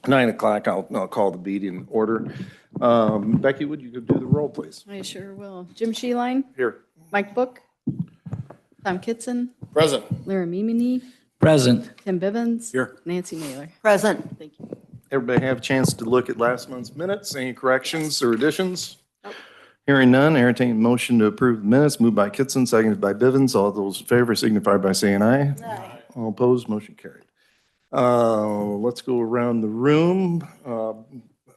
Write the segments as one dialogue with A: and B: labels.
A: 9 o'clock, I'll call the meeting in order. Becky, would you do the roll, please?
B: I sure will. Jim Sheeline,
A: Here.
B: Mike Book, Tom Kitson,
A: Present.
B: Lara Mimini,
C: Present.
B: Tim Bivens.
A: Here.
B: Nancy Naylor.
D: Present.
B: Thank you.
A: Everybody have a chance to look at last month's minutes? Any corrections or additions? Hearing none, entertain motion to approve the minutes. Moved by Kitson, seconded by Bivens. All those in favor signify by saying aye. Aye. All opposed, motion carried. Let's go around the room.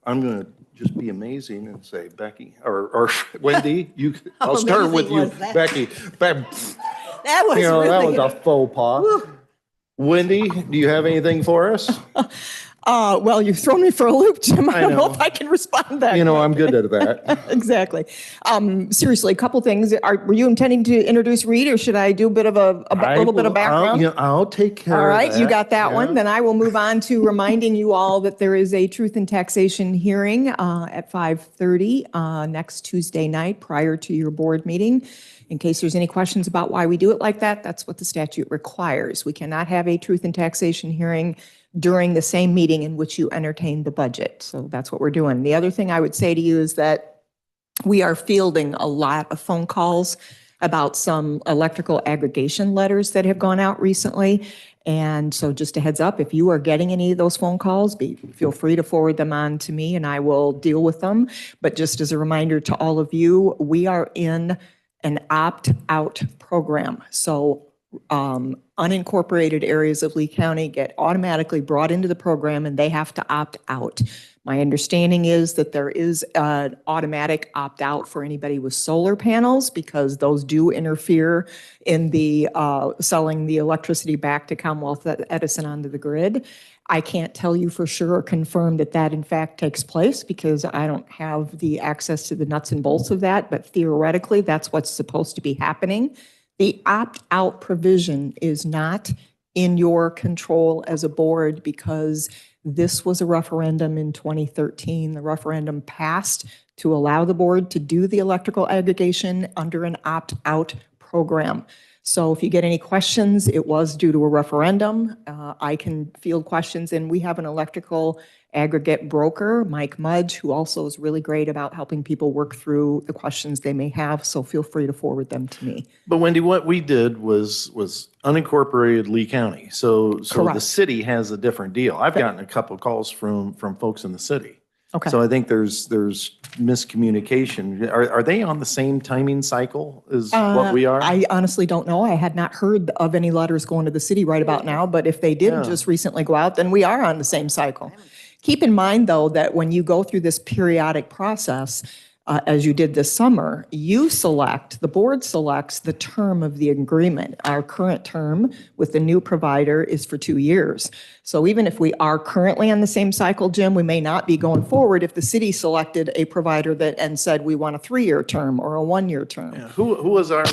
A: I'm going to just be amazing and say Becky or Wendy. I'll start with you,
D: amazing was that?
A: Becky.
D: That was
A: That
D: really.
A: was a faux pas. Wendy, do you have anything for us?
D: Well, you've thrown me for a loop, Jim. I don't know
A: know.
D: if I can respond that.
A: I'm good at that.
D: Exactly. Seriously, a couple things. Were you intending to introduce Reed, or should I do a bit of a little bit of background?
A: I'll take care
D: All
A: of
D: right,
A: that.
D: you got that
A: Yeah.
D: one. Then I will move on to reminding you all that there is a truth and taxation hearing at 5:30 next Tuesday night prior to your board meeting. In case there's any questions about why we do it like that, that's what the statute requires. We cannot have a truth and taxation hearing during the same meeting in which you entertain the budget. So that's what we're doing. The other thing I would say to you is that we are fielding a lot of phone calls about some electrical aggregation letters that have gone out recently. And so just a heads up, if you are getting any of those phone calls, feel free to forward them on to me and I will deal with them. But just as a reminder to all of you, we are in an opt-out program. So unincorporated areas of Lee County get automatically brought into the program and they have to opt out. My understanding is that there is an automatic opt-out for anybody with solar panels because those do interfere in the selling the electricity back to Commonwealth Edison onto the grid. I can't tell you for sure or confirm that that in fact takes place because I don't have the access to the nuts and bolts of that, but theoretically that's what's supposed to be happening. The opt-out provision is not in your control as a board because this was a referendum in 2013. The referendum passed to allow the board to do the electrical aggregation under an opt-out program. So if you get any questions, it was due to a referendum. I can field questions, and we have an electrical aggregate broker, Mike Mudge, who also is really great about helping people work through the questions they may have. So feel free to forward them to me.
A: But Wendy, what we did was unincorporated Lee County. So the
D: Correct.
A: city has a different deal. I've gotten a couple of calls from folks in the city.
D: Okay.
A: So I think there's miscommunication. Are they on the same timing cycle as what we are?
D: I honestly don't know. I had not heard of any letters going to the city right about now, but if they did
A: Yeah.
D: just recently go out, then we are on the same cycle. Keep in mind, though, that when you go through this periodic process, as you did this summer, the board selects the term of the agreement. Our current term with the new provider is for 2 years. So even if we are currently on the same cycle, Jim, we may not be going forward if the city selected a provider and said we want a 3-year term or a 1-year term.
A: Yeah. Who was I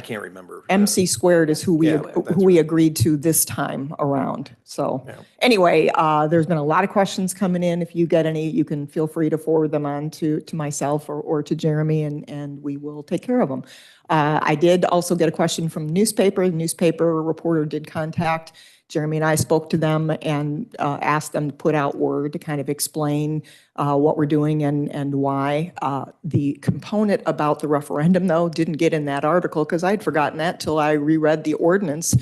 A: can't remember.
D: MC squared is who
A: Yeah, that's
D: we agreed to this time around. So anyway, there's been a lot of questions coming in. If you get any, you can feel free to forward them on to myself or to Jeremy, and we will take care of them. I did also get a question from the newspaper. The newspaper reporter did contact Jeremy, and I spoke to them and asked them to put out word to kind of explain what we're doing and why. The component about the referendum, though, didn't get in that article because I'd forgotten that till I reread the ordinance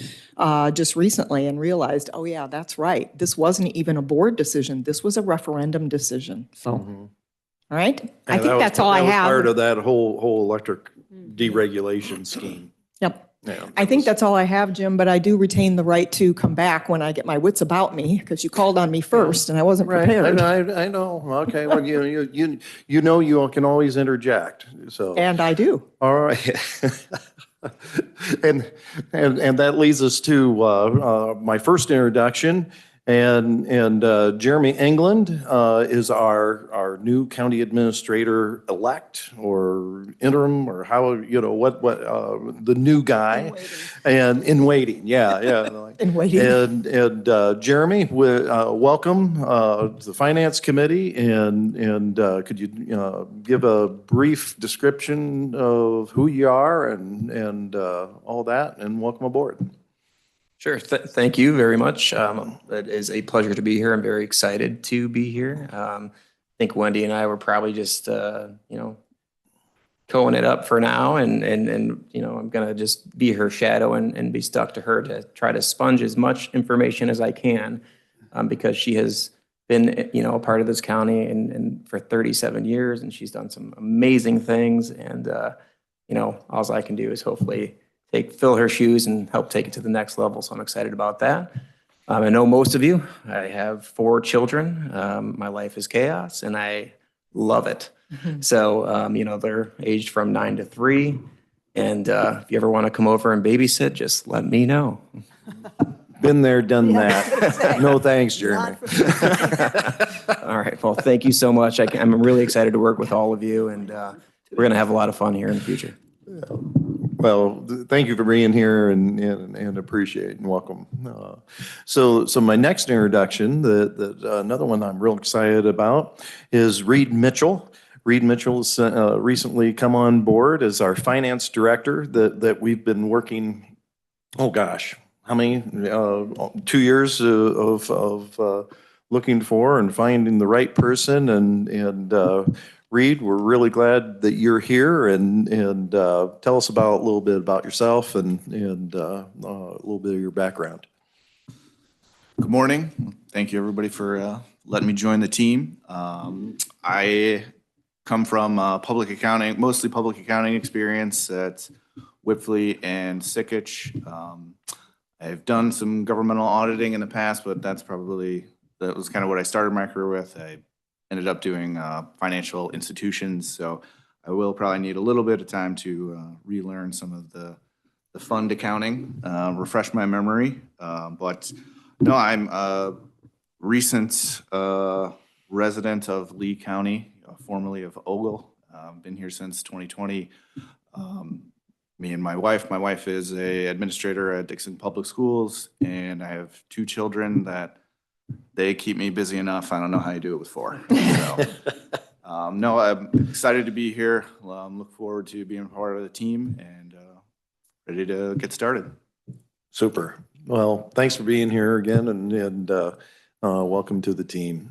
D: just recently and realized, oh yeah, that's right. This wasn't even a board decision. This was a referendum decision. So, all right. I think that's all I
A: That was
D: have.
A: part of that whole electric deregulation scheme.
D: Yep.
A: Yeah,
D: I think that's all I have, Jim, but I do retain the right to come back when I get my wits about me because you called on me first and I wasn't prepared.
A: I know. Okay. Well, you can always interject. So.
D: And I do.
A: All right. and that leads us to my first introduction. And Jeremy England is our new county administrator elect or interim or how what the new guy and in waiting. Yeah.
D: In waiting.
A: And Jeremy, welcome to the finance committee and could you give a brief description of who you are and all that and welcome aboard.
C: Sure. Thank you very much. It is a pleasure to be here. I'm very excited to be here. I think Wendy and I were probably just, coing it up for now, and I'm gonna just be her shadow and be stuck to her to try to sponge as much information as I can, because she has been, a part of this county and for 37 years, and she's done some amazing things. And all I can do is hopefully fill her shoes and help take it to the next level. So I'm excited about that. I know most of you. I have 4 children. My life is chaos, and I love it. So, they're aged from 9 to 3. And if you ever want to come over and babysit, just let me know.
A: Been there, done that. No thanks, Jeremy.
C: All right. Well, thank you so much. I'm really excited to work with all of you, and we're going to have a lot of fun here in the future.
A: Well, thank you for being here and appreciate and welcome. So my next introduction, another one I'm real excited about is Reed Mitchell. Reed Mitchell has recently come on board as our finance director that we've been working, oh gosh, how many? 2 years of looking for and finding the right person. And Reed, we're really glad that you're here, and tell us a little bit about yourself and a little bit of your background.
E: Good morning. Thank you, everybody, for letting me join the team. I come from public accounting, mostly public accounting experience at Wipfli and Sikich. I've done some governmental auditing in the past, but that was kind of what I started my career with. I ended up doing financial institutions, so I will probably need a little bit of time to relearn some of the fund accounting, refresh my memory. But no, I'm a recent resident of Lee County, formerly of Ogle. Been here since 2020. Me and my wife is a administrator at Dixon Public Schools, and I have 2 children that they keep me busy enough. I don't know how you do it with 4. So, no, I'm excited to be here. Look forward to being part of the team and ready to get started.
A: Super. Well, thanks for being here again, and welcome to the team,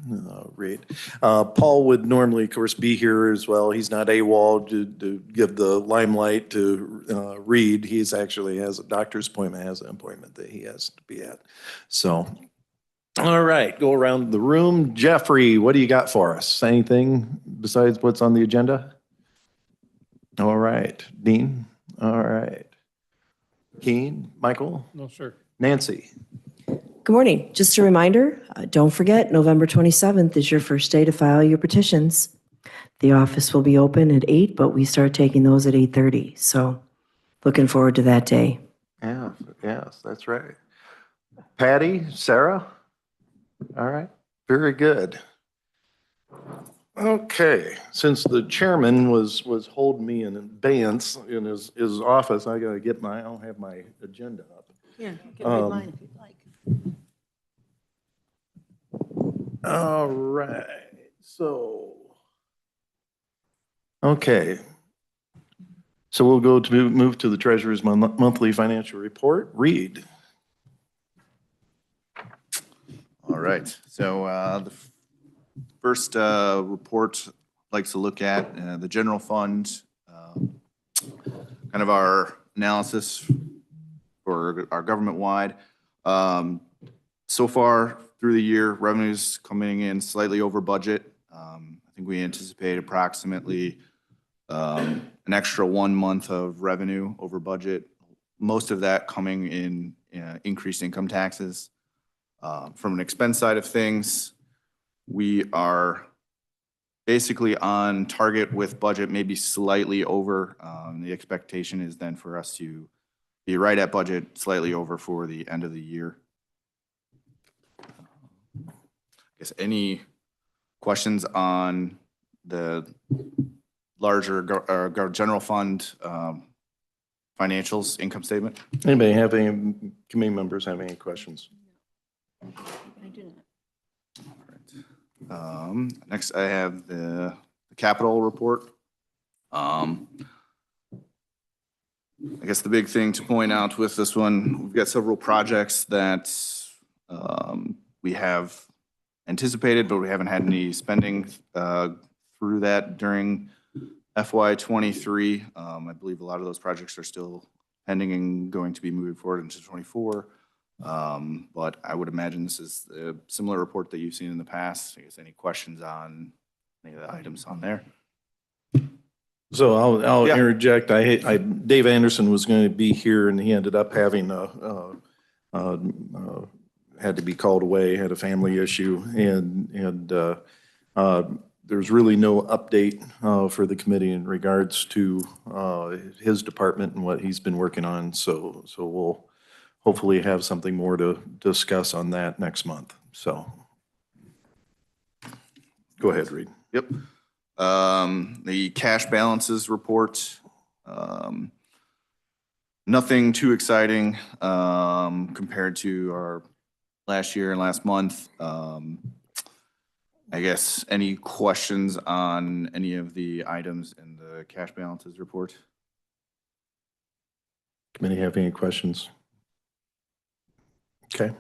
A: Reed. Paul would normally, of course, be here as well. He's not AWOL to give the limelight to Reed. He's actually has a doctor's appointment, has an appointment that he has to be at. So, all right, go around the room. Jeffrey, what do you got for us? Anything besides what's on the agenda? All right. Dean? All right. Keen? Michael?
F: No, sir.
A: Nancy?
G: Good morning. Just a reminder, don't forget, November 27th is your first day to file your petitions. The office will be open at 8, but we start taking those at 8:30. So looking forward to that day.
A: Yeah, yes, that's right. Patty, Sarah? All right, very good. Okay, since the chairman was holding me in abeyance in his office, I gotta I don't have my agenda up.
H: Here, you can read mine if you'd like.
A: All right, so. Okay. So we'll move to the treasurer's monthly financial report. Reed.
E: All right. So the first report I'd like to look at the general fund, kind of our analysis for our government-wide. So far through the year, revenues coming in slightly over budget. I think we anticipate approximately an extra 1 month of revenue over budget. Most of that coming in increased income taxes. From an expense side of things, we are basically on target with budget, maybe slightly over. The expectation is then for us to be right at budget, slightly over for the end of the year. I guess any questions on the larger general fund financials, income statement?
A: Anybody have any committee members have any questions?
H: I do not.
E: All right. Next, I have the capital report. I guess the big thing to point out with this one, we've got several projects that we have anticipated, but we haven't had any spending through that during FY '23. I believe a lot of those projects are still pending and going to be moving forward into '24. But I would imagine this is a similar report that you've seen in the past. I guess any questions on any of the items on there?
A: So I'll
E: Yeah.
A: interject. Dave Anderson was going to be here and he ended up having had to be called away, had a family issue, and there's really no update for the committee in regards to his department and what he's been working on. So we'll hopefully have something more to discuss on that next month. So go ahead, Reed.
E: Yep. The cash balances report, nothing too exciting compared to our last year and last month. I guess any questions on any of the items in the cash balances report?
A: Committee have any questions? Okay.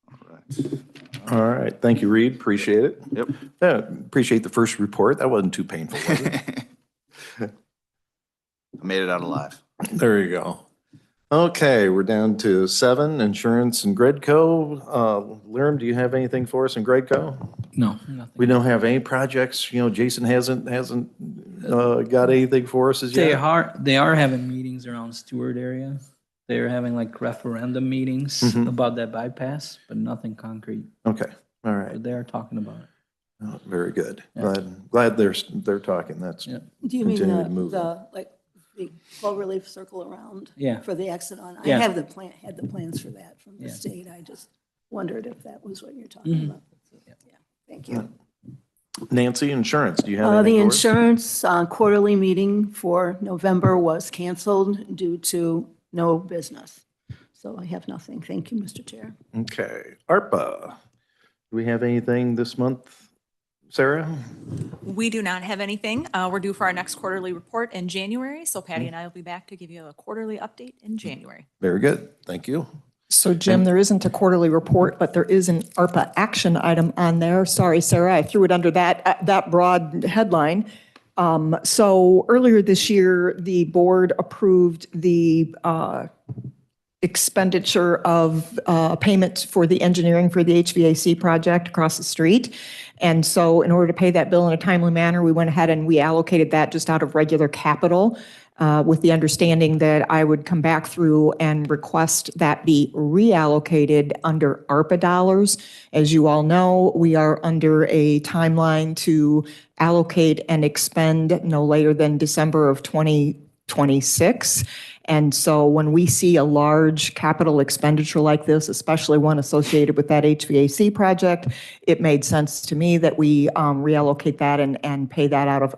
E: All right.
A: All right. Thank you, Reed. Appreciate it.
E: Yep.
A: Appreciate the first report. That wasn't too painful, was it?
E: I made it out alive.
A: There you go. Okay, we're down to 7, insurance and Gredco. Liram, do you have anything for us in Gredco?
F: No, nothing.
A: We don't have any projects, Jason hasn't got anything for us as
F: They
A: yet?
F: are having meetings around Stewart area. They're having like referendum meetings
A: Mhm.
F: about that bypass, but nothing concrete.
A: Okay, all right.
F: But they are talking about it.
A: Oh, very good.
F: Yeah.
A: Glad they're talking. That's,
F: Yeah.
H: Do you mean
A: Continue to move
H: the flow relief circle around?
F: Yeah.
H: For the exit on? I
F: Yeah.
H: have had the plans for that from the
F: Yeah.
H: state. I just wondered if that was what you're talking
F: Mhm.
H: about. Yeah, thank you.
A: Nancy, insurance, do you have
H: The
A: anything for us?
H: insurance quarterly meeting for November was canceled due to no business. So I have nothing. Thank you, Mr. Chair.
A: Okay, ARPA. Do we have anything this month, Sarah?
I: We do not have anything. We're due for our next quarterly report in January, so Patty and I will be back to give you a quarterly update in January.
A: Very good, thank you.
D: So Jim, there isn't a quarterly report, but there is an ARPA action item on there. Sorry, Sarah, I threw it under that broad headline. So earlier this year, the board approved the expenditure of payment for the engineering for the HVAC project across the street. And so in order to pay that bill in a timely manner, we went ahead and we allocated that just out of regular capital with the understanding that I would come back through and request that be reallocated under ARPA dollars. As you all know, we are under a timeline to allocate and expend no later than December of 2026. And so when we see a large capital expenditure like this, especially one associated with that HVAC project, it made sense to me that we reallocate that and pay that out of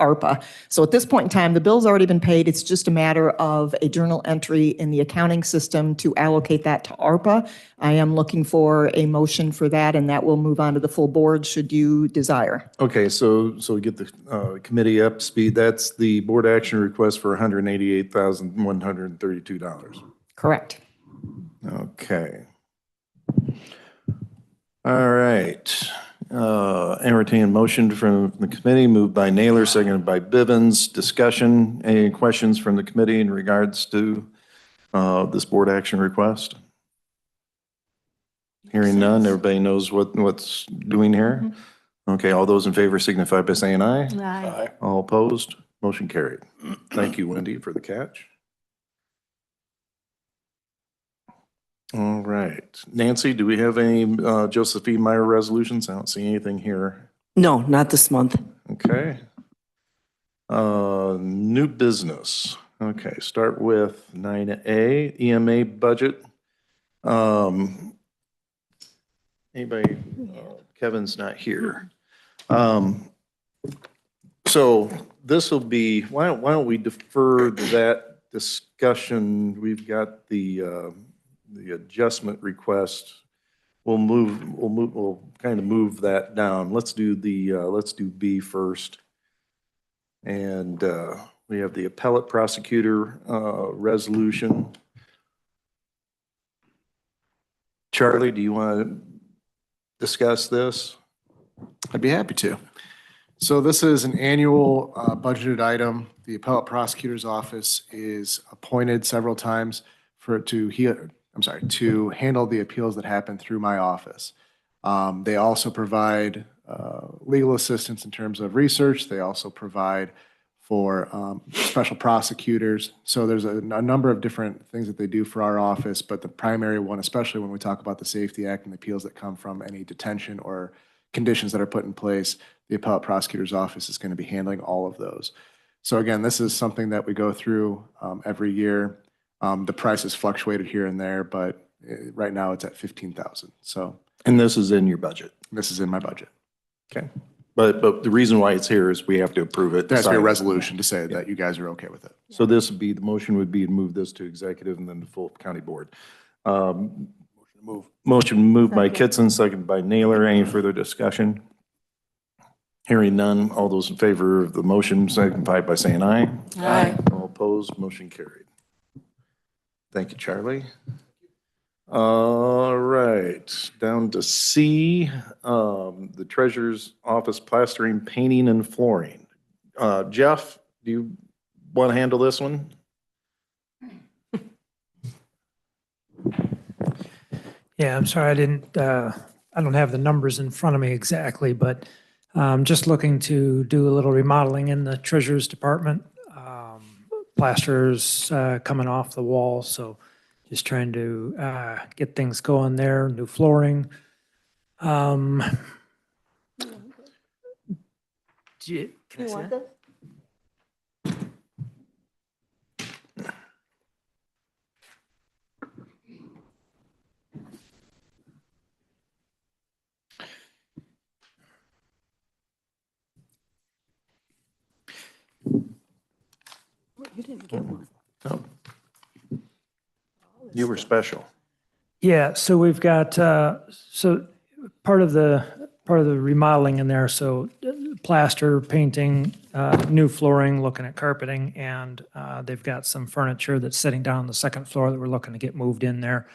D: ARPA. So at this point in time, the bill's already been paid. It's just a matter of a journal entry in the accounting system to allocate that to ARPA. I am looking for a motion for that, and that will move on to the full board should you desire.
A: Okay, so we get the committee up to speed. That's the board action request for $188,132.
D: Correct.
A: Okay. All right. Entertain motion from the committee, moved by Naylor, seconded by Bivens. Discussion, any questions from the committee in regards to this board action request? Hearing none, everybody knows what's doing here? Okay, all those in favor signify by saying aye.
H: Aye.
A: All opposed, motion carried. Thank you, Wendy, for the catch. All right. Nancy, do we have any Josephine Meyer resolutions? I don't see anything here.
G: No, not this month.
A: Okay. New business. Okay, start with 9A, EMA budget. Anybody, Kevin's not here. So this will be, why don't we defer that discussion? We've got the adjustment request. We'll kind of move that down. Let's do B first. And We have the appellate prosecutor resolution. Charlie, do you want to discuss this?
J: I'd be happy to. So this is an annual budgeted item. The appellate prosecutor's office is appointed several times to handle the appeals that happen through my office. They also provide legal assistance in terms of research. They also provide for special prosecutors. So there's a number of different things that they do for our office, but the primary one, especially when we talk about the Safety Act and the appeals that come from any detention or conditions that are put in place, the appellate prosecutor's office is going to be handling all of those. So again, this is something that we go through every year. The price has fluctuated here and there, but right now it's at $15,000. So,
A: And this is in your budget?
J: this is in my budget.
A: Okay. But the reason why it's here is we have to approve it.
J: There has to be a resolution to say that you guys are okay with it.
A: So this would be, the motion would be to move this to executive and then the full county board. Motion moved by Kitson, seconded by Naylor. Any further discussion? Hearing none. All those in favor of the motion signify by saying aye.
B: Aye.
A: All opposed, motion carried. Thank you, Charlie. All right, down to C, the treasurer's office plastering, painting, and flooring. Jeff, do you want to handle this one?
K: Yeah, I'm sorry, I don't have the numbers in front of me exactly, but just looking to do a little remodeling in the treasurer's department. Plaster's coming off the wall, so just trying to get things going there, new flooring. Can I see that?
H: You didn't get one.
A: No. You were special.
K: Yeah, so we've got, so part of the remodeling in there, so plaster, painting, new flooring, looking at carpeting, and they've got some furniture that's sitting down on the second floor that we're looking to get moved in there,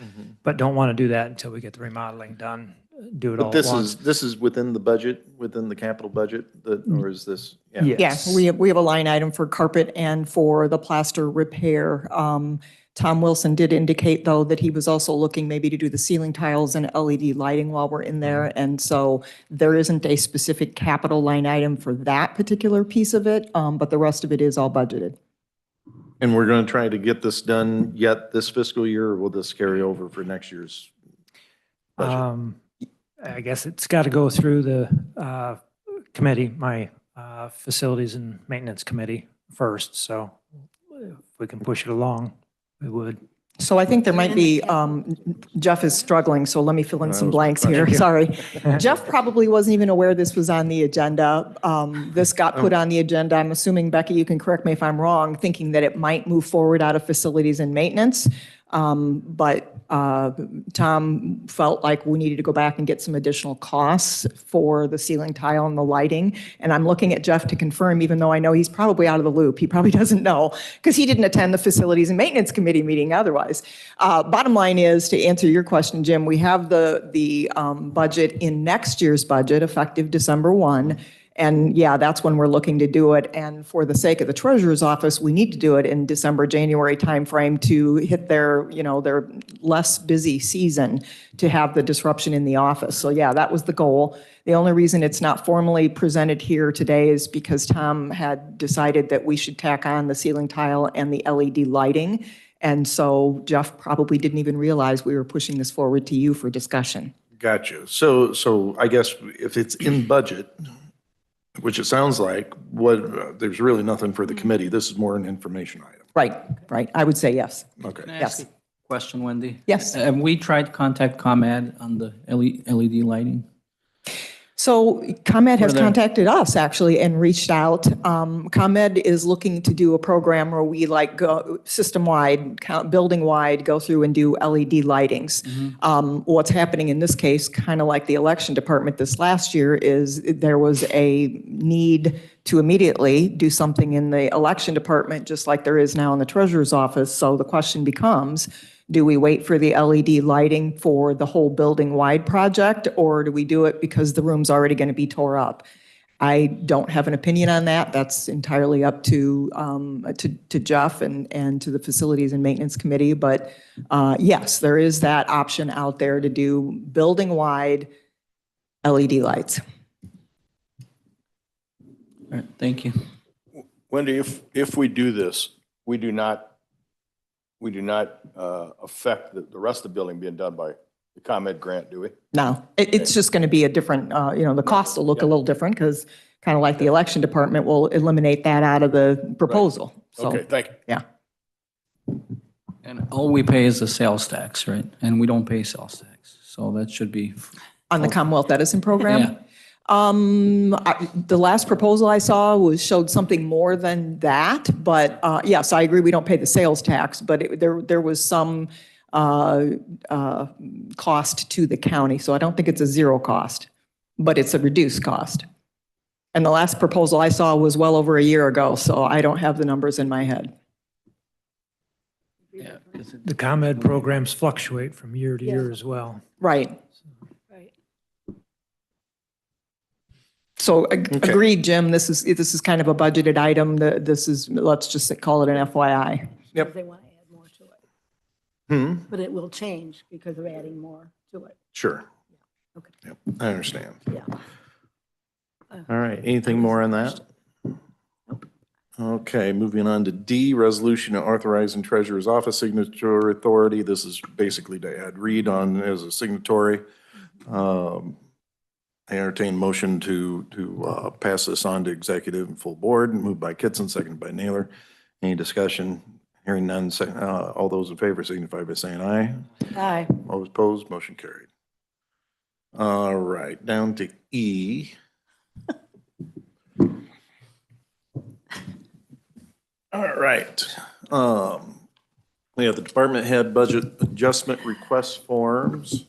K: but don't want to do that until we get the remodeling done, do it all
A: But
K: at once.
A: this is within the budget, within the capital budget, or is this?
K: Yes.
D: Yeah, we have a line item for carpet and for the plaster repair. Tom Wilson did indicate, though, that he was also looking maybe to do the ceiling tiles and LED lighting while we're in there. And so there isn't a specific capital line item for that particular piece of it, but the rest of it is all budgeted.
A: And we're going to try to get this done yet this fiscal year, or will this carry over for next year's budget?
K: I guess it's got to go through the committee, my facilities and maintenance committee first. So if we can push it along, we would.
D: So I think there might be, Jeff is struggling, so let me fill in some blanks here, sorry. Jeff probably wasn't even aware this was on the agenda. This got put on the agenda, I'm assuming, Becky, you can correct me if I'm wrong, thinking that it might move forward out of facilities and maintenance. But Tom felt like we needed to go back and get some additional costs for the ceiling tile and the lighting. And I'm looking at Jeff to confirm, even though I know he's probably out of the loop. He probably doesn't know because he didn't attend the Facilities and Maintenance Committee meeting otherwise. Bottom line is, to answer your question, Jim, we have the budget in next year's budget effective December 1. And yeah, that's when we're looking to do it. And for the sake of the treasurer's office, we need to do it in December, January timeframe to hit their less busy season to have the disruption in the office. So yeah, that was the goal. The only reason it's not formally presented here today is because Tom had decided that we should tack on the ceiling tile and the LED lighting. And so Jeff probably didn't even realize we were pushing this forward to you for discussion.
A: Gotcha. So I guess if it's in budget, which it sounds like, there's really nothing for the committee. This is more an information item.
D: Right. I would say yes.
A: Okay.
F: Can I ask
D: Yes.
F: a question, Wendy?
D: Yes.
F: Have we tried to contact ComEd on the LED lighting?
D: So ComEd has
F: What are their-
D: contacted us actually and reached out. ComEd is looking to do a program where we like go system-wide, building-wide, go through and do LED lightings. What's happening in this case, kind of like the election department this last year, is there was a need to immediately do something in the election department, just like there is now in the treasurer's office. So the question becomes, do we wait for the LED lighting for the whole building-wide project, or do we do it because the room's already going to be tore up? I don't have an opinion on that. That's entirely up to Jeff and to the Facilities and Maintenance Committee. But yes, there is that option out there to do building-wide LED lights.
F: All right, thank you.
L: Wendy, if we do this, we do not affect the rest of the building being done by the ComEd grant, do we?
D: No, it's just going to be a different, the cost will look a little different because kind of like the election department will eliminate that out of the proposal. So,
L: Okay, thank you.
D: yeah.
F: And all we pay is the sales tax, right? And we don't pay sales tax. So that should be,
D: On the Commonwealth Edison program?
F: yeah.
D: The last proposal I saw showed something more than that, but yes, I agree, we don't pay the sales tax, but there was some cost to the county, so I don't think it's a zero cost, but it's a reduced cost. And the last proposal I saw was well over a year ago, so I don't have the numbers in my head.
F: Yeah.
K: The ComEd programs fluctuate from year to year as well.
D: Right.
H: Right.
D: So agreed, Jim, this is kind of a budgeted item, let's just call it an FYI.
A: Yep.
H: They want to add more to it.
A: Hmm,
H: But it will change because of adding more to it.
A: sure.
H: Okay.
A: Yep, I understand.
H: Yeah.
A: All right, anything more on that? Okay, moving on to D, resolution authorizing treasurer's office signature authority. This is basically to add Reed on as a signatory. I entertain motion to pass this on to executive and full board, moved by Kitson, seconded by Naylor. Any discussion? Hearing none, all those in favor signify by saying aye.
H: Aye.
A: All opposed, motion carried. All right, down to E. All right. We have the department head budget adjustment request forms.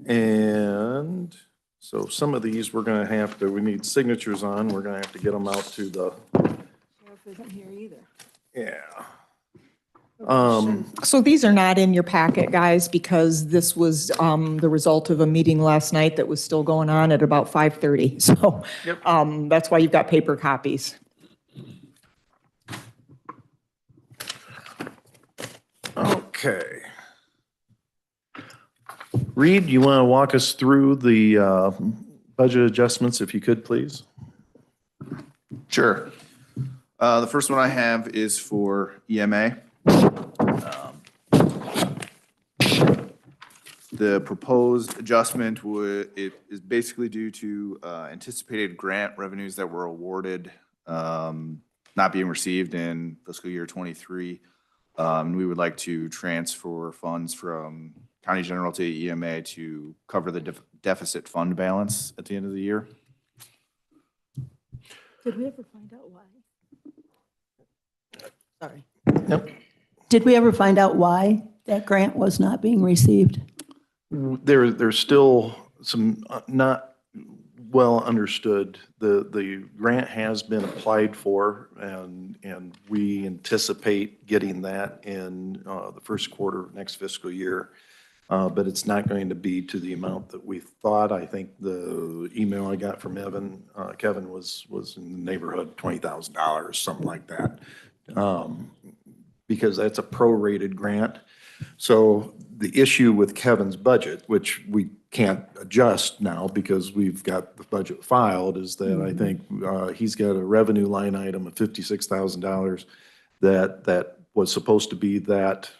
A: And so some of these we need signatures on. We're going to have to get them out to the,
H: Sheriff isn't here either.
A: yeah.
D: So these are not in your packet, guys, because this was the result of a meeting last night that was still going on at about 5:30. So that's why you've got paper copies.
A: Okay. Reed, you want to walk us through the budget adjustments, if you could, please?
E: Sure. The first one I have is for EMA. The proposed adjustment is basically due to anticipated grant revenues that were awarded not being received in fiscal year '23. We would like to transfer funds from county general to EMA to cover the deficit fund balance at the end of the year.
H: Did we ever find out why? Sorry.
A: Yep.
H: Did we ever find out why that grant was not being received?
A: There's still some not well understood. The grant has been applied for, and we anticipate getting that in the first quarter of next fiscal year. But it's not going to be to the amount that we thought. I think the email I got from Kevin was in the neighborhood of $20,000, something like that. Because that's a prorated grant. So the issue with Kevin's budget, which we can't adjust now because we've got the budget filed, is that I think he's got a revenue line item of $56,000 that was supposed to be that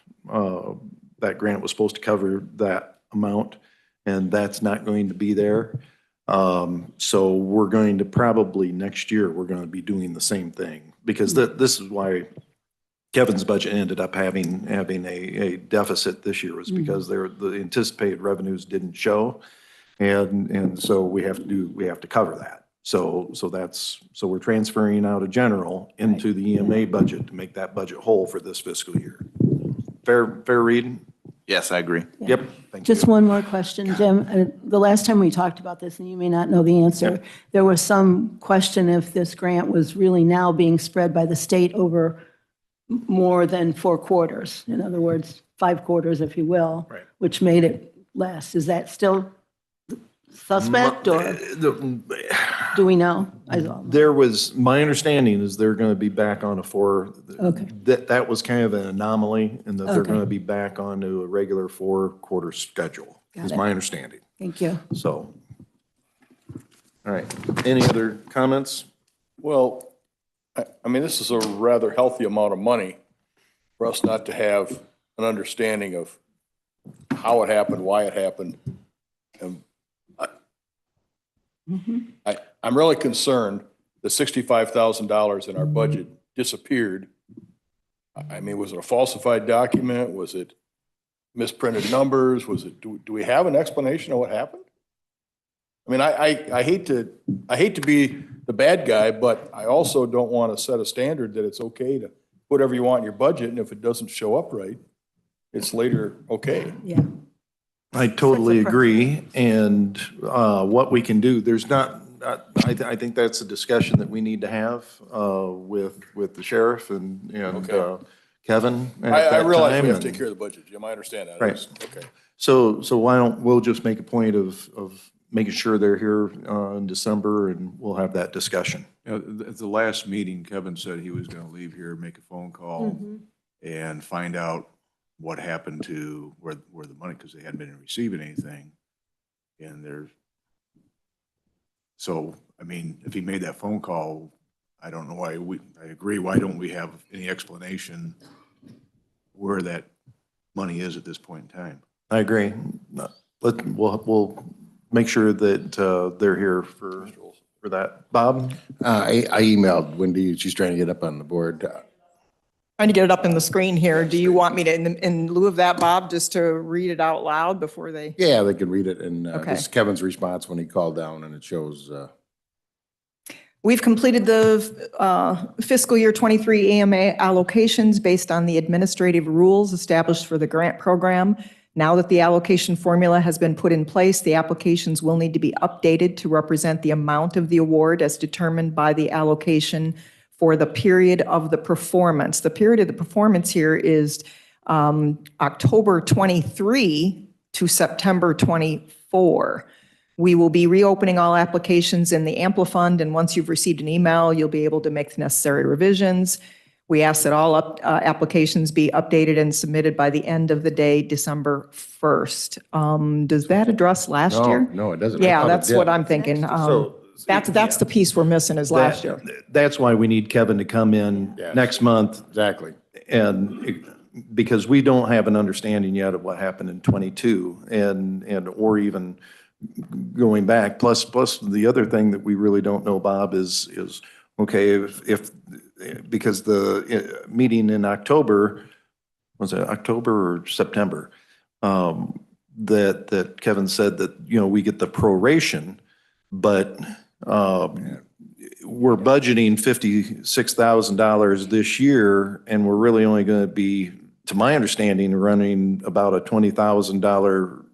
A: grant was supposed to cover that amount, and that's not going to be there. So we're going to probably next year, we're going to be doing the same thing, because this is why Kevin's budget ended up having a deficit this year, was because the anticipated revenues didn't show. And so we have to cover that. So we're transferring out of general into the EMA budget to make that budget whole for this fiscal year. Fair read?
E: Yes, I agree.
A: Yep. Thank you.
H: Just one more question, Jim. The last time we talked about this, and you may not know the answer, there was some question if this grant was really now being spread by the state over more than 4 quarters. In other words, 5 quarters, if you will,
A: Right.
H: which made it less. Is that still suspect, or do we know?
A: There was, my understanding is they're going to be back on a 4.
H: Okay.
A: That was kind of an anomaly, and that they're
H: Okay.
A: going to be back onto a regular 4-quarter schedule,
H: Got
A: is
H: it.
A: my understanding.
H: Thank you.
A: So, all right. Any other comments?
L: Well, I mean, this is a rather healthy amount of money for us not to have an understanding of how it happened, why it happened. And I'm really concerned the $65,000 in our budget disappeared. I mean, was it a falsified document? Was it misprinted numbers? Was it, do we have an explanation of what happened? I mean, I hate to be the bad guy, but I also don't want to set a standard that it's okay to put whatever you want in your budget, and if it doesn't show up right, it's later okay.
H: Yeah.
A: I totally agree. And what we can do, there's not, I think that's a discussion that we need to have with the sheriff and Kevin at
L: I
A: that
L: realize
A: time,
L: we have to
A: and-
L: take care of the budget, Jim. I understand that.
A: Right.
L: Okay.
A: So why don't, we'll just make a point of making sure they're here in December, and we'll have that discussion.
M: At the last meeting, Kevin said he was going to leave here, make a phone call, and find out what happened to where the money, because they hadn't been receiving anything. And so, I mean, if he made that phone call, I don't know why I agree, why don't we have any explanation where that money is at this point in time?
A: I agree. We'll make sure that they're here for that. Bob?
N: I emailed Wendy. She's trying to get up on the board.
D: Trying to get it up in the screen here. Do you want me to, in lieu of that, Bob, just to read it out loud before they?
N: Yeah, they could read it. And
D: Okay.
N: this is Kevin's response when he called down, and it shows,
D: We've completed the fiscal year 23 AMA allocations based on the administrative rules established for the grant program. Now that the allocation formula has been put in place, the applications will need to be updated to represent the amount of the award as determined by the allocation for the period of the performance. The period of the performance here is October 23 to September 24. We will be reopening all applications in the AMPLA fund, and once you've received an email, you'll be able to make the necessary revisions. We ask that all applications be updated and submitted by the end of the day, December 1st. Does that address last year?
N: no, it doesn't. I
D: Yeah,
N: thought it
D: that's
N: did.
D: what I'm thinking. That's the piece we're missing is last year.
A: That's why we need Kevin to come in
N: Yes.
A: next month,
N: Exactly.
A: and because we don't have an understanding yet of what happened in 22 and or even going back. Plus the other thing that we really don't know, Bob, is okay, if because the meeting in October, was it October or September? That Kevin said that, we get the proration, but we're budgeting $56,000 this year, and we're really only going to be, to my understanding, running about a $20,000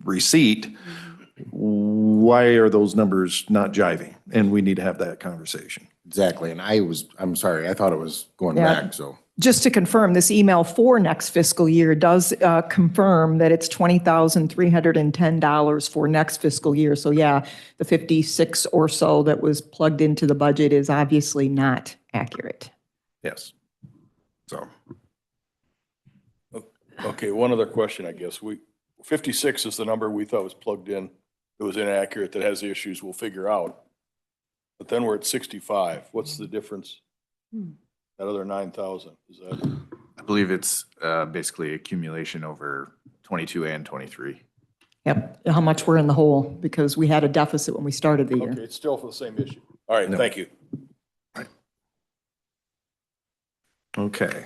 A: receipt. Why are those numbers not jiving? And we need to have that conversation.
N: Exactly. And I'm sorry, I thought it was going
D: Yeah.
N: back, so.
D: Just to confirm, this email for next fiscal year does confirm that it's $20,310 for next fiscal year. So yeah, the 56 or so that was plugged into the budget is obviously not accurate.
A: Yes. So,
L: Okay, one other question, I guess. 56 is the number we thought was plugged in. It was inaccurate, that has the issues we'll figure out. But then we're at 65. What's the difference? That other 9,000, is that?
E: I believe it's basically accumulation over 22 and 23.
D: Yep, how much we're in the hole because we had a deficit when we started the year.
L: Okay, it's still for the same issue. All right, thank you.
A: okay.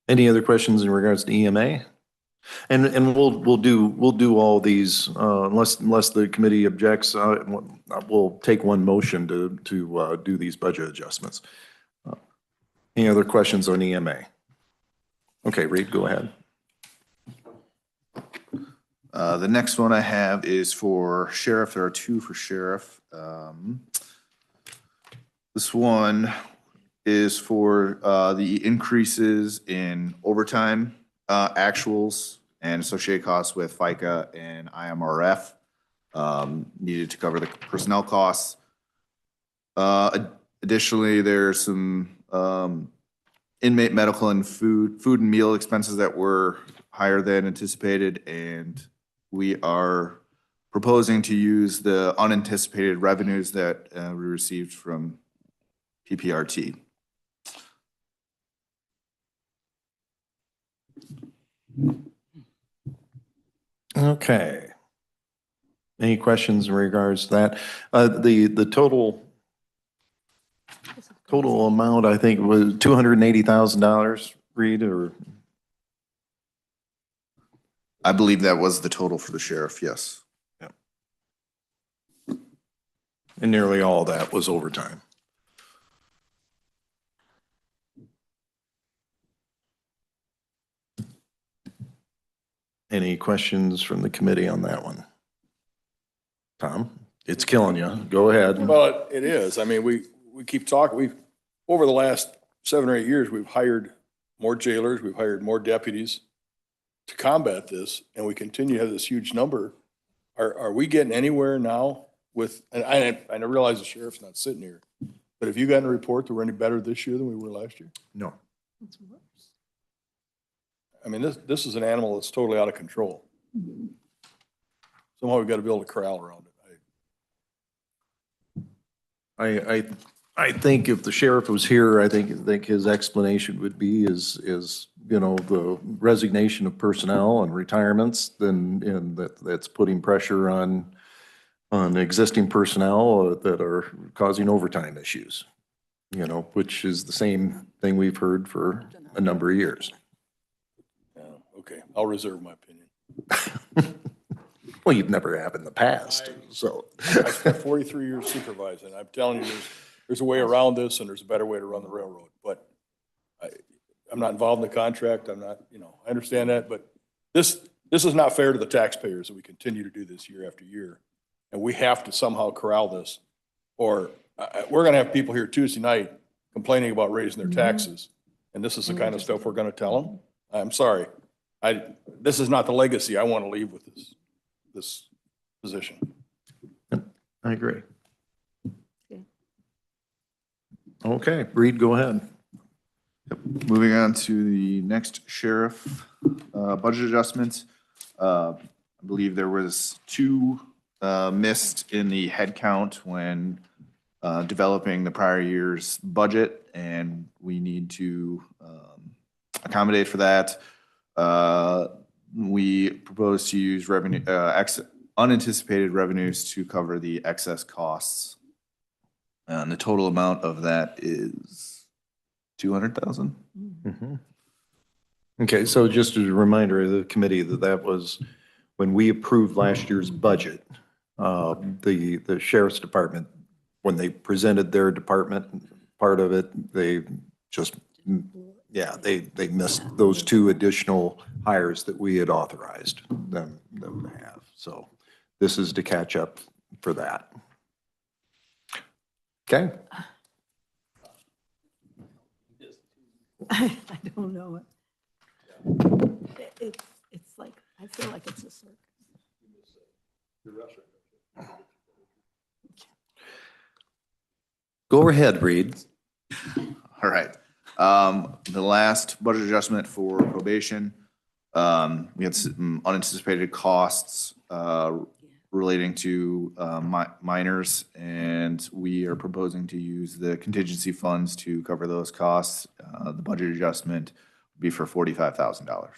A: Any other questions in regards to EMA? And we'll do all these, unless the committee objects, we'll take one motion to do these budget adjustments. Any other questions on EMA? Okay, Reed, go ahead.
E: The next one I have is for sheriff. There are two for sheriff. This one is for the increases in overtime actuals and associated costs with FICA and IMRF needed to cover the personnel costs. Additionally, there's some inmate medical and food and meal expenses that were higher than anticipated, and we are proposing to use the unanticipated revenues that we received from PPRT.
A: Okay. Any questions in regards to that? The total amount, I think, was $280,000, Reed, or?
E: I believe that was the total for the sheriff, yes.
A: Yeah. And nearly all of that was overtime. Any questions from the committee on that one? Tom, it's killing you. Go ahead.
L: Well, it is. I mean, we keep talking. Over the last 7 or 8 years, we've hired more jailers, we've hired more deputies to combat this, and we continue to have this huge number. Are we getting anywhere now with, and I realize the sheriff's not sitting here, but have you gotten a report that we're any better this year than we were last year?
A: No.
L: I mean, this is an animal that's totally out of control. Somehow we've got to be able to corral around it.
A: I think if the sheriff was here, I think his explanation would be is the resignation of personnel and retirements, and that's putting pressure on existing personnel that are causing overtime issues, which is the same thing we've heard for a number of years.
L: Okay, I'll reserve my opinion.
A: Well, you've never have in the past, so.
L: I spent 43 years supervising. I'm telling you, there's a way around this, and there's a better way to run the railroad. But I'm not involved in the contract. I'm not, I understand that. But this is not fair to the taxpayers that we continue to do this year after year. And we have to somehow corral this. Or we're going to have people here Tuesday night complaining about raising their taxes. And this is the kind of stuff we're going to tell them. I'm sorry. This is not the legacy I want to leave with this position.
A: I agree. Okay, Reed, go ahead.
E: Moving on to the next sheriff budget adjustments. I believe there was 2 missed in the head count when developing the prior year's budget, and we need to accommodate for that. We propose to use unanticipated revenues to cover the excess costs. And the total amount of that is $200,000.
A: Mm-hmm. Okay, so just as a reminder of the committee that was when we approved last year's budget, the sheriff's department, when they presented their department part of it, they just, they missed those 2 additional hires that we had authorized them to have. So this is to catch up for that. Okay.
H: I don't know. It's like, I feel like it's a circus.
A: Go ahead, Reed.
E: All right. The last budget adjustment for probation, we had some unanticipated costs relating to minors, and we are proposing to use the contingency funds to cover those costs. The budget adjustment would be for $45,000.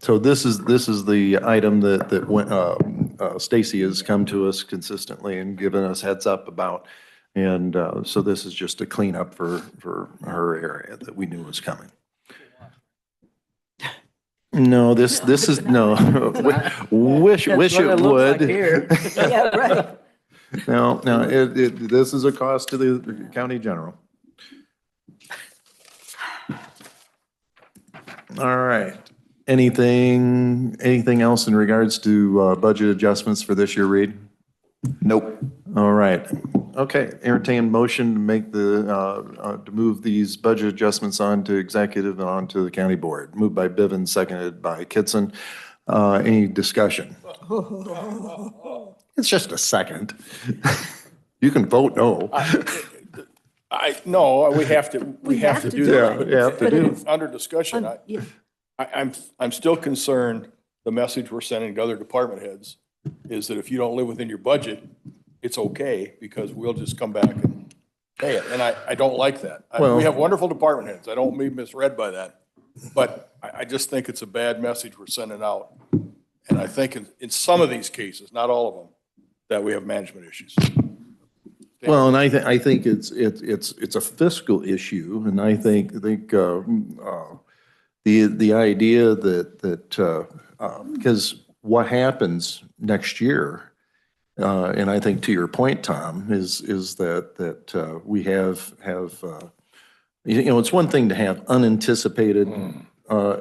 A: So this is the item that Stacy has come to us consistently and given us heads up about. And so this is just a cleanup for her area that we knew was coming. No, this is, no. Wish it would.
H: Yeah, right.
A: No, this is a cost to the county general. All right. Anything else in regards to budget adjustments for this year, Reed?
E: Nope.
A: All right. Okay, entertain motion to make to move these budget adjustments on to executive and on to the county board. Moved by Bivens, seconded by Kitson. Any discussion? It's just a second. You can vote no.
L: No, we have to do that.
A: Yeah, you have to do.
L: Under discussion,
H: Yeah.
L: I'm still concerned, the message we're sending to other department heads is that if you don't live within your budget, it's okay, because we'll just come back and pay it. And I don't like that. We have wonderful department heads. I don't be misread by that. But I just think it's a bad message we're sending out. And I think in some of these cases, not all of them, that we have management issues.
A: Well, and I think it's a fiscal issue, and I think the idea that because what happens next year, and I think to your point, Tom, is that we have it's one thing to have unanticipated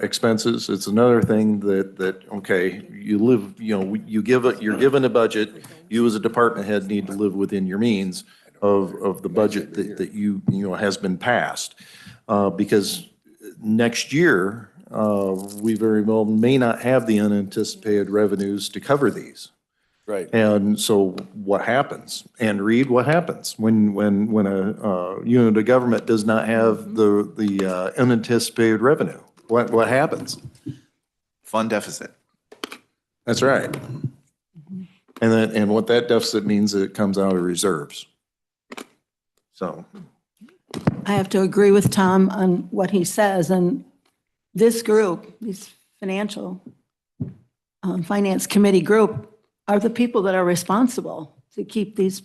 A: expenses. It's another thing that okay, you're given a budget. You as a department head need to live within your means of the budget that has been passed, because next year we very well may not have the unanticipated revenues to cover these.
L: Right.
A: And so what happens? And Reed, what happens when a unit of government does not have the unanticipated revenue? What happens?
E: Fund deficit.
A: That's right. And what that deficit means, it comes out of reserves. So
H: I have to agree with Tom on what he says, and this group, this finance committee group, are the people that are responsible to keep these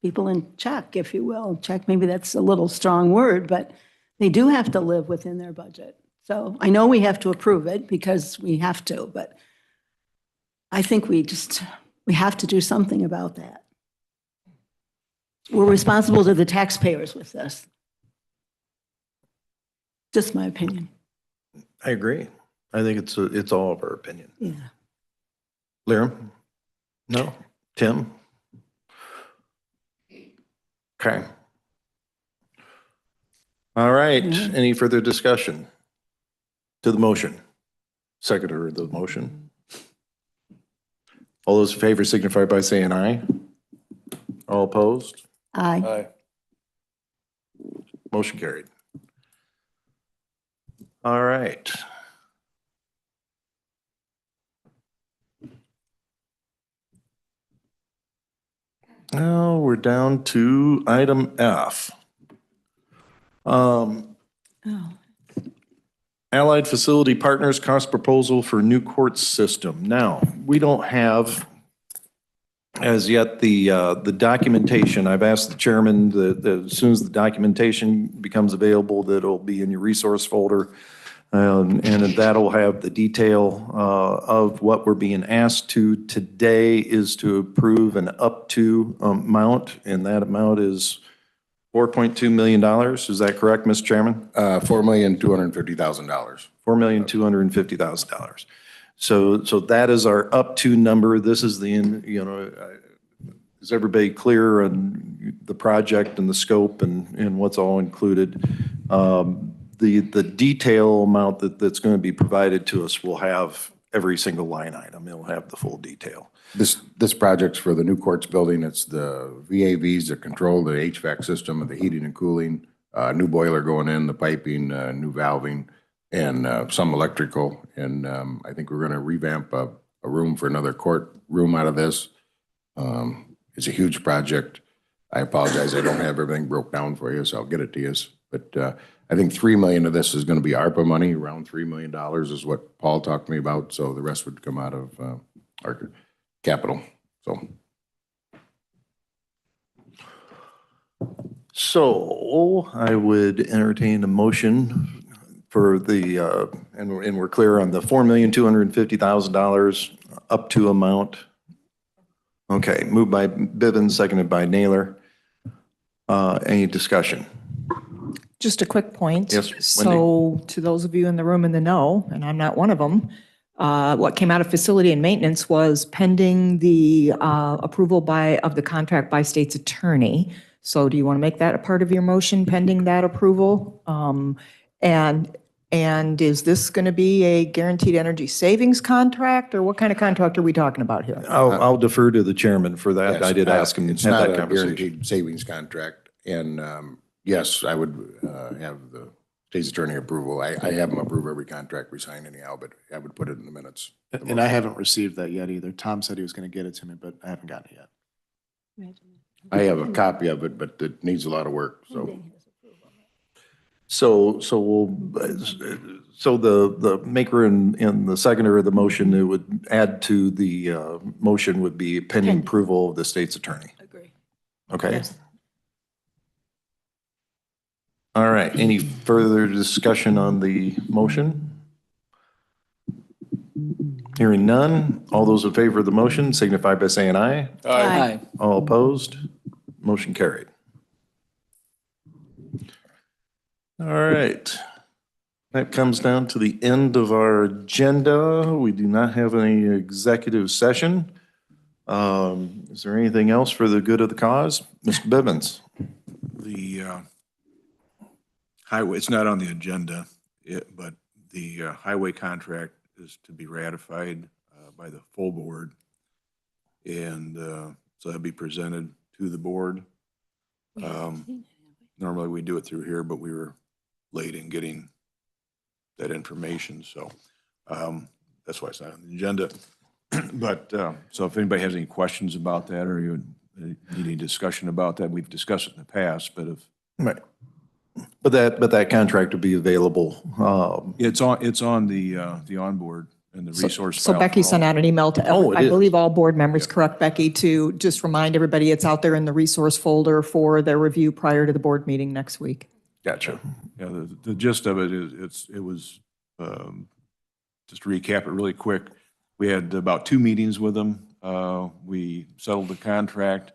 H: people in check, if you will. Check, maybe that's a little strong word, but they do have to live within their budget. So I know we have to approve it because we have to, but I think we have to do something about that. We're responsible to the taxpayers with this. Just my opinion.
A: I agree. I think it's all of our opinion.
H: Yeah.
A: Lyra? No? Tim? Okay. All right. Any further discussion to the motion? Seconder of the motion. All those in favor signify by saying aye. All opposed?
H: Aye.
L: Aye.
A: Motion carried. All right. Now we're down to item F. Allied Facility Partners cost proposal for new court system. Now, we don't have as yet the documentation. I've asked the chairman that as soon as the documentation becomes available, that it'll be in your resource folder. And that'll have the detail of what we're being asked to today is to approve an up to amount, and that amount is $4.2 million. Is that correct, Mr. Chairman?
N: $4,250,000.
A: $4,250,000. So that is our up to number. This is is everybody clear on the project and the scope and what's all included? The detail amount that's going to be provided to us will have every single line item. It'll have the full detail.
N: This project's for the new courts building. It's the VAVs that control the HVAC system and the heating and cooling, new boiler going in, the piping, new valving, and some electrical. And I think we're going to revamp a room for another court room out of this. It's a huge project. I apologize, I don't have everything broke down for you, so I'll get it to you. But I think $3 million of this is going to be ARPA money. Around $3 million is what Paul talked to me about. So the rest would come out of our capital. So
A: I would entertain a motion for the, and we're clear on the $4,250,000 up to amount. Okay, moved by Bivens, seconded by Naylor. Any discussion?
D: Just a quick point.
A: Yes, Wendy.
D: So to those of you in the room in the know, and I'm not one of them, what came out of facility and maintenance was pending the approval of the contract by state's attorney. So do you want to make that a part of your motion pending that approval? And is this going to be a guaranteed energy savings contract, or what kind of contract are we talking about here?
A: I'll defer to the chairman for that. I did ask him,
N: It's
A: have
N: not
A: that
N: a
A: conversation.
N: guaranteed savings contract. And yes, I would have the state's attorney approval. I have them approve every contract we sign anyhow, but I would put it in the minutes.
J: And I haven't received that yet either. Tom said he was going to get it to me, but I haven't gotten it yet.
N: I have a copy of it, but it needs a lot of work, so.
A: So the maker and the seconder of the motion, it would add to the motion would be pending approval of the state's attorney.
H: Agree.
A: Okay.
H: Yes.
A: All right. Any further discussion on the motion? Hearing none. All those in favor of the motion signify by saying aye.
F: Aye.
A: All opposed? Motion carried. All right. That comes down to the end of our agenda. We do not have any executive session. Is there anything else for the good of the cause? Mr. Bivens?
M: The highway, it's not on the agenda, but the highway contract is to be ratified by the full board. And so that'll be presented to the board. Normally we do it through here, but we were late in getting that information, so that's why it's not on the agenda. But so if anybody has any questions about that, or you need any discussion about that, we've discussed it in the past, but if
A: Right. But that contract will be available.
M: it's on the onboard and the resource
D: So
M: file
D: Becky
M: for all.
D: sent out an email to,
A: Oh, it
D: I
A: is.
D: believe all board members, correct, Becky, to just remind everybody it's out there in the resource folder for their review prior to the board meeting next week.
A: Gotcha.
M: Yeah, the gist of it is, it was, just to recap it really quick, we had about 2 meetings with them. We settled the contract.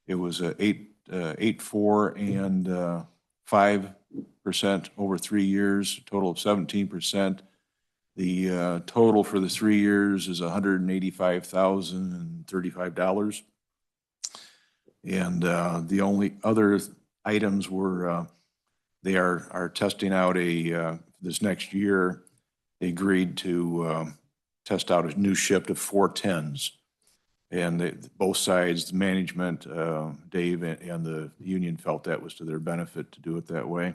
M: It was 8.4 and 5% over 3 years, total of 17%. The total for the 3 years is $185,035. And the only other items were, they are testing out this next year, they agreed to test out a new shift of 410s. And both sides, the management, Dave and the union felt that was to their benefit to do it that way.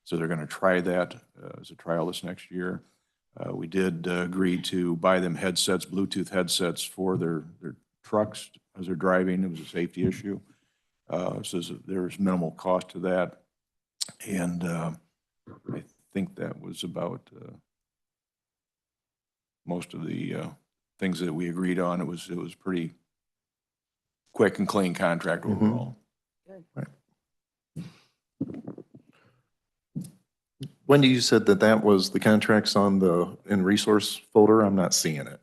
M: So they're going to try that as a trial this next year. We did agree to buy them headsets, Bluetooth headsets for their trucks as they're driving. It was a safety issue. So there's minimal cost to that. And I think that was about most of the things that we agreed on. It was pretty quick and clean contract overall.
A: Wendy, you said that was the contracts in resource folder. I'm not seeing it.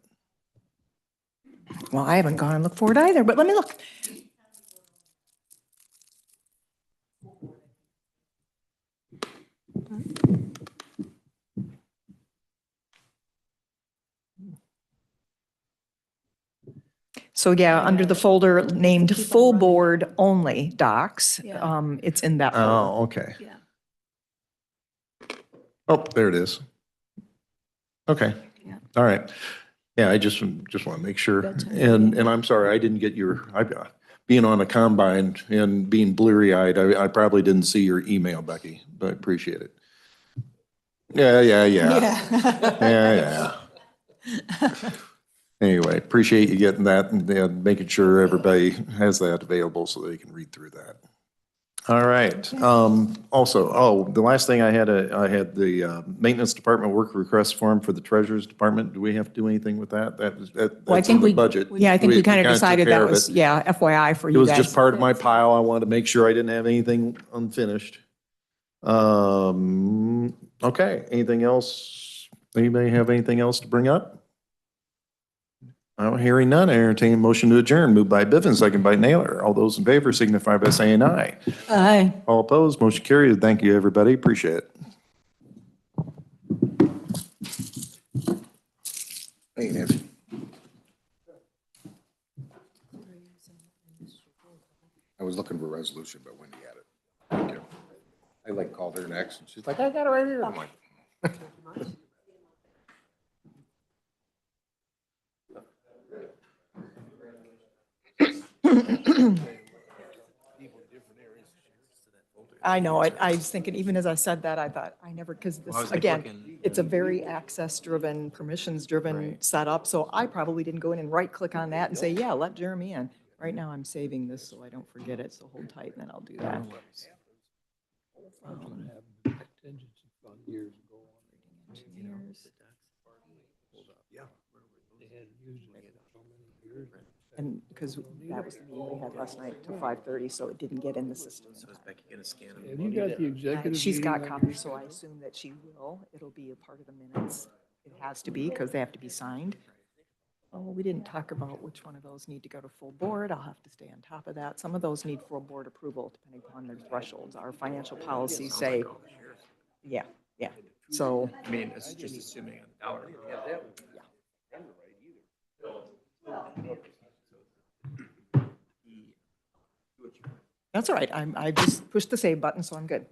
D: Well, I haven't gone and looked for it either, but let me look. So yeah, under the folder named full board only docs, it's in that folder.
A: Oh, okay.
H: Yeah.
A: Oh, there it is. Okay.
H: Yeah.
A: All right. Yeah, I just want to make sure.
H: That's right.
A: And I'm sorry, I didn't get being on a combine and being bleary-eyed, I probably didn't see your email, Becky, but I appreciate it. Yeah. Yeah. Anyway, appreciate you getting that and making sure everybody has that available so they can read through that. All right. Also, the last thing I had the maintenance department work request form for the treasurer's department. Do we have to do anything with that?
D: Well, I
A: That's
D: think
A: in the budget.
D: Yeah, I think we kind of
A: kinda
D: decided
A: took care
D: that
A: of
D: was,
A: it.
D: FYI for
A: It
D: you
A: was
D: guys.
A: just part of my pile. I wanted to make sure I didn't have anything unfinished. Okay, anything else? Anybody have anything else to bring up? I don't hearing none. I entertain a motion to adjourn. Moved by Bivens, second by Naylor. All those in favor signify by saying aye.
H: Aye.
A: All opposed, motion carried. Thank you, everybody. Appreciate it.
N: Hey, Nancy. I was looking for a resolution, but Wendy had it. Thank you. I like called her next and she's like, I got it right here. I'm like,
D: I know, I was thinking, even as I said that, I thought, I never, because
C: Well, I
D: this,
C: was, like,
D: again,
C: looking-
D: it's a very access-driven, permissions-driven
C: Right.
D: setup, so I probably didn't go in and right-click on that and say, yeah, let Jeremy in. Right now, I'm saving this so I don't forget it, so hold tight, and then I'll do that. And because that was the meeting we had last night till 5:30, so it didn't get in the system.
C: So is Becky gonna scan them?
L: Have you got the executive
D: She's got
L: meeting on
D: copies,
L: your
D: so I assume that she will. It'll be a part of the minutes. It has to be because they have to be signed. Oh, we didn't talk about which one of those need to go to full board. I'll have to stay on top of that. Some of those need full board approval depending upon their thresholds. Our financial policies say, yeah, yeah. So,
C: I mean, it's just assuming a dollar.
D: that's all right. I just pushed the save button, so I'm good.